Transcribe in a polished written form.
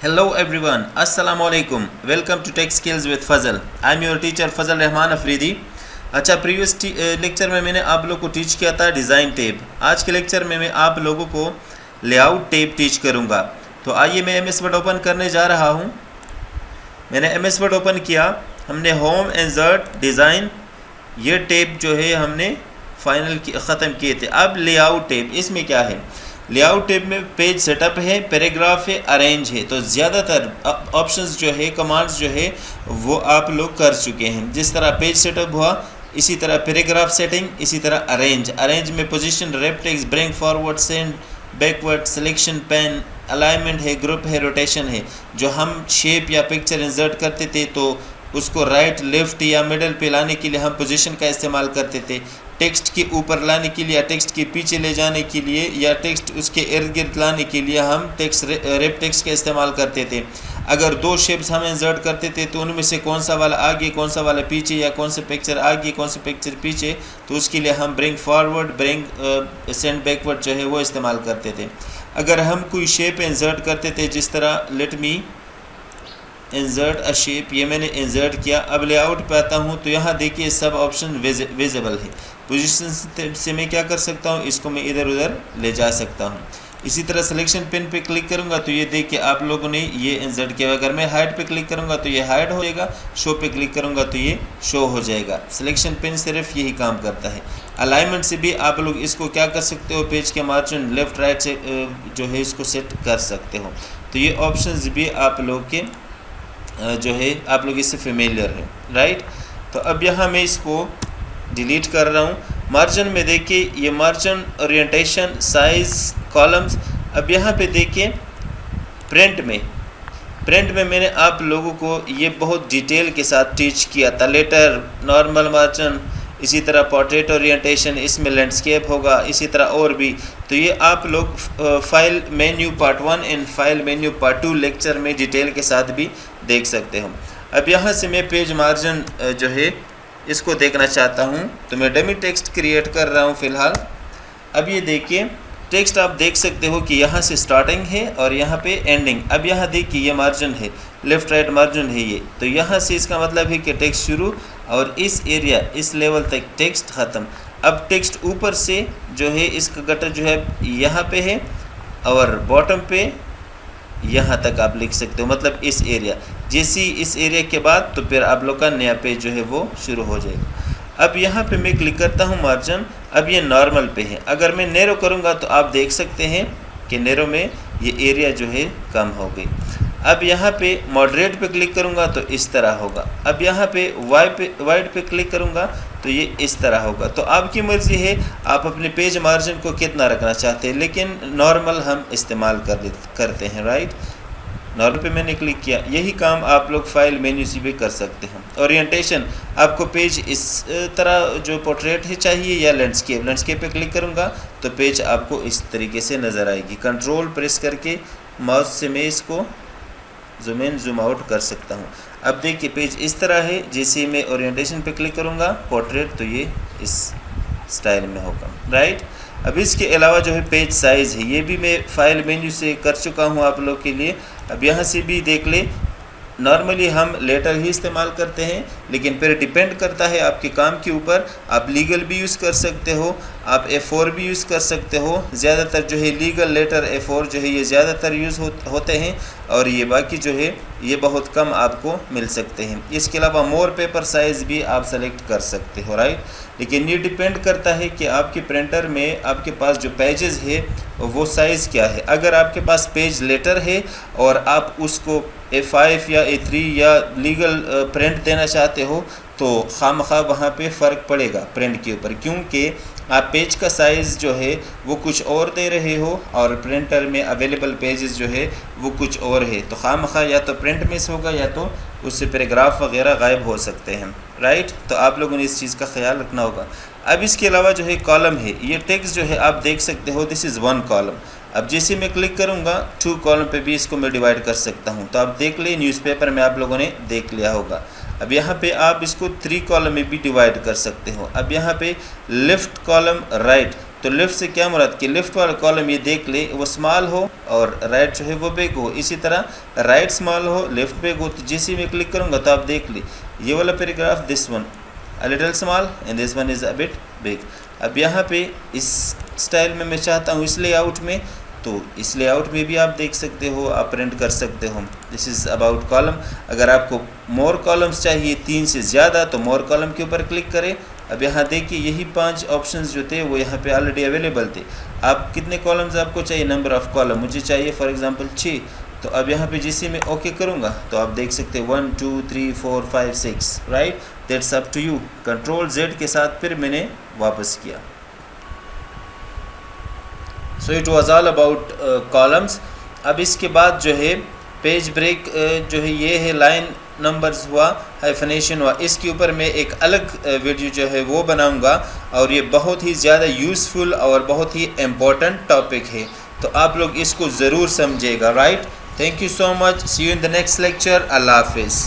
Hello everyone, Assalamu alaikum. Welcome to Tech Skills with Fazal. I am your teacher Fazal Rahman Afridi. अच्छा, previous lecture में मैंने आप लोग को teach किया था डिज़ाइन टैब। आज के लेक्चर में मैं आप लोगों को लेआउट टैब टीच करूंगा। तो आइए मैं MS वर्ड ओपन करने जा रहा हूं। मैंने MS वर्ड ओपन किया, हमने होम इंसर्ट डिज़ाइन ये टैब जो है हमने फाइनल ख़त्म किए थे। अब लेआउट टैब, इसमें क्या है? लेआउट टैब में पेज सेटअप है, पैराग्राफ है, अरेंज है। तो ज़्यादातर ऑप्शंस जो है, कमांड्स जो है वो आप लोग कर चुके हैं। जिस तरह पेज सेटअप हुआ, इसी तरह पैराग्राफ सेटिंग, इसी तरह अरेंज में position, wrap text, bring forward, send backward, selection, pen, alignment है, ग्रुप है, रोटेशन है। जो हम शेप या पिक्चर इंसर्ट करते थे तो उसको राइट, लेफ़्ट या मिडल पे लाने के लिए हम पोजीशन का इस्तेमाल करते थे। टेक्स्ट के ऊपर लाने के लिए या टेक्स्ट के पीछे ले जाने के लिए या टेक्स्ट उसके इर्द गिर्द लाने के लिए हम रैप टेक्स्ट का इस्तेमाल करते थे। अगर दो शेप्स हम इंसर्ट करते थे तो उनमें से कौन सा वाला आगे, कौन सा वाला पीछे, या कौन सा पिक्चर आगे, कौन सा पिक्चर पीछे, तो उसके लिए हम bring forward, bring send backward जो है वो इस्तेमाल करते थे। अगर हम कोई शेप इंसर्ट करते थे, जिस तरह let me insert a shape, ये मैंने इंसर्ट किया। अब लेआउट पे आता हूँ तो यहाँ देखिए सब ऑप्शन विजिबल है। पोजीशन से मैं क्या कर सकता हूँ, इसको मैं इधर उधर ले जा सकता हूँ। इसी तरह सिलेक्शन पेन पे क्लिक करूँगा तो ये देखिए आप लोगों ने ये इंसर्ट किया। अगर मैं हाइड पे क्लिक करूँगा तो ये हाइड हो जाएगा, शो पे क्लिक करूँगा तो ये शो हो जाएगा। सिलेक्शन पेन सिर्फ यही काम करता है। अलाइनमेंट से भी आप लोग इसको क्या कर सकते हो, पेज के मार्जिन लेफ़्ट राइट से जो है इसको सेट कर सकते हो। तो ये ऑप्शन भी आप लोग के जो है आप लोग इससे फेमिलियर है, राइट। तो अब यहाँ मैं इसको डिलीट कर रहा हूँ। मार्जिन में देखिए ये मार्जिन, ओरिएंटेशन, साइज़, कॉलम्स। अब यहाँ पे देखिए प्रिंट में मैंने आप लोगों को ये बहुत डिटेल के साथ टीच किया था। लेटर, नॉर्मल मार्जिन, इसी तरह पोर्ट्रेट ओरिएंटेशन, इसमें लैंडस्केप होगा, इसी तरह और भी। तो ये आप लोग file menu part 1 and file menu part 2 lecture में डिटेल के साथ भी देख सकते हो। अब यहाँ से मैं पेज मार्जिन जो है इसको देखना चाहता हूँ तो मैं डमी टेक्स्ट क्रिएट कर रहा हूँ फ़िलहाल। अब ये देखिए टेक्स्ट आप देख सकते हो कि यहाँ से स्टार्टिंग है और यहाँ पे एंडिंग। अब यहाँ देखिए ये मार्जिन है, लेफ़्ट राइट मार्जिन है ये। तो यहाँ से इसका मतलब है कि टेक्स्ट शुरू और इस एरिया, इस लेवल तक टेक्स्ट ख़त्म। अब टेक्स्ट ऊपर से जो है इसका गटर जो है यहाँ पे है और बॉटम पे यहाँ तक आप लिख सकते हो, मतलब इस एरिया। जैसे इस एरिया के बाद तो फिर आप लोग का नया पेज जो है वो शुरू हो जाएगा। अब यहाँ पे मैं क्लिक करता हूँ मार्जिन। अब ये नॉर्मल पे है। अगर मैं नैरो करूँगा तो आप देख सकते हैं कि नैरो में ये एरिया जो है कम हो गई। अब यहाँ पे मॉडरेट पे क्लिक करूँगा तो इस तरह होगा। अब यहाँ पे वाइड पे क्लिक करूँगा तो ये इस तरह होगा। तो आपकी मर्ज़ी है आप अपने पेज मार्जिन को कितना रखना चाहते हैं, लेकिन नॉर्मल हम इस्तेमाल करते हैं, राइट। नॉर्मल पे मैंने क्लिक किया। यही काम आप लोग फाइल मेन्यू से भी कर सकते हैं। ओरिएंटेशन, आपको पेज इस तरह जो पोर्ट्रेट है चाहिए या लैंडस्केप पे क्लिक करूँगा तो पेज आपको इस तरीके से नज़र आएगी। कंट्रोल प्रेस करके माउस से मैं इसको जूम इन जूम आउट कर सकता हूँ। अब देखिए पेज इस तरह है। जैसे मैं ओरिएंटेशन पे क्लिक करूँगा पोर्ट्रेट तो ये इस स्टाइल में होगा, राइट। अब इसके अलावा जो है पेज साइज़ है, ये भी मैं फाइल मेन्यू से कर चुका हूँ आप लोग के लिए। अब यहाँ से भी देख ले, नॉर्मली हम लेटर ही इस्तेमाल करते हैं, लेकिन फिर डिपेंड करता है आपके काम के ऊपर। आप लीगल भी यूज़ कर सकते हो, आप A4 भी यूज़ कर सकते हो। ज़्यादातर जो है लीगल लेटर A4 जो है ये ज़्यादातर यूज़ होते हैं और ये बाकी जो है ये बहुत कम आपको मिल सकते हैं। इसके अलावा मोर पेपर साइज़ भी आप सेलेक्ट कर सकते हो, राइट। लेकिन ये डिपेंड करता है कि आपके प्रिंटर में आपके पास जो पेजेस है वो साइज़ क्या है। अगर आपके पास पेज लेटर है और आप उसको A5 या A3 या लीगल प्रिंट देना चाहते हो तो खामखा वहाँ पे फ़र्क पड़ेगा प्रिंट के ऊपर, क्योंकि आप पेज का साइज़ जो है वो कुछ और दे रहे हो और प्रिंटर में अवेलेबल पेजेस जो है वो कुछ और है। तो खामखा या तो प्रिंट मिस होगा या तो उससे पैराग्राफ वगैरह गायब हो सकते हैं, राइट। तो आप लोगों ने इस चीज़ का ख्याल रखना होगा। अब इसके अलावा जो है कॉलम है, ये टेक्स्ट जो है आप देख सकते हो दिस इज़ 1 कॉलम। अब जैसे मैं क्लिक करूँगा 2 कॉलम पे भी इसको मैं डिवाइड कर सकता हूँ। तो आप देख ले, न्यूज़पेपर में आप लोगों ने देख लिया होगा। अब यहाँ पे आप इसको 3 कॉलम में भी डिवाइड कर सकते हो। अब यहाँ पे लेफ़्ट कॉलम राइट, तो लेफ़्ट से क्या मुराद कि लेफ़्ट वाला कॉलम ये देख ले वो स्मॉल हो और राइट जो है वो बिग हो, इसी तरह राइट स्मॉल हो लेफ़्ट बिग हो। तो जिस में क्लिक करूँगा तो आप देख ली ये वाला paragraph, this one a little small and this one is a bit big. अब यहाँ पे इस स्टाइल में मैं चाहता हूँ इस लेआउट में, तो इस लेआउट में भी आप देख सकते हो, आप प्रिंट कर सकते हो। This is about column. अगर आपको मोर कॉलम्स चाहिए 3 से ज़्यादा तो मोर कॉलम के ऊपर क्लिक करें। अब यहाँ देखिए यही 5 ऑप्शंस जो थे वो यहाँ पे ऑलरेडी अवेलेबल थे। आप कितने कॉलम्स आपको चाहिए, नंबर ऑफ़ कॉलम मुझे चाहिए फॉर एग्जांपल 6। तो अब यहाँ पे जिसे मैं ओके करूँगा तो आप देख सकते हैं 1 2 3 4 5 6, right. That's up to you. Control Z के साथ फिर मैंने वापस किया। So it was all about columns. अब इसके बाद जो है पेज ब्रेक जो है ये है लाइन नंबर्स हुआ, हाइफनेशन हुआ, इसके ऊपर मैं एक अलग वीडियो जो है वो बनाऊंगा और ये बहुत ही ज़्यादा यूज़फुल और बहुत ही इम्पोर्टेंट टॉपिक है, तो आप लोग इसको ज़रूर समझिएगा, right. Thank you so much, see you in the next lecture, अल्लाह हाफिज़।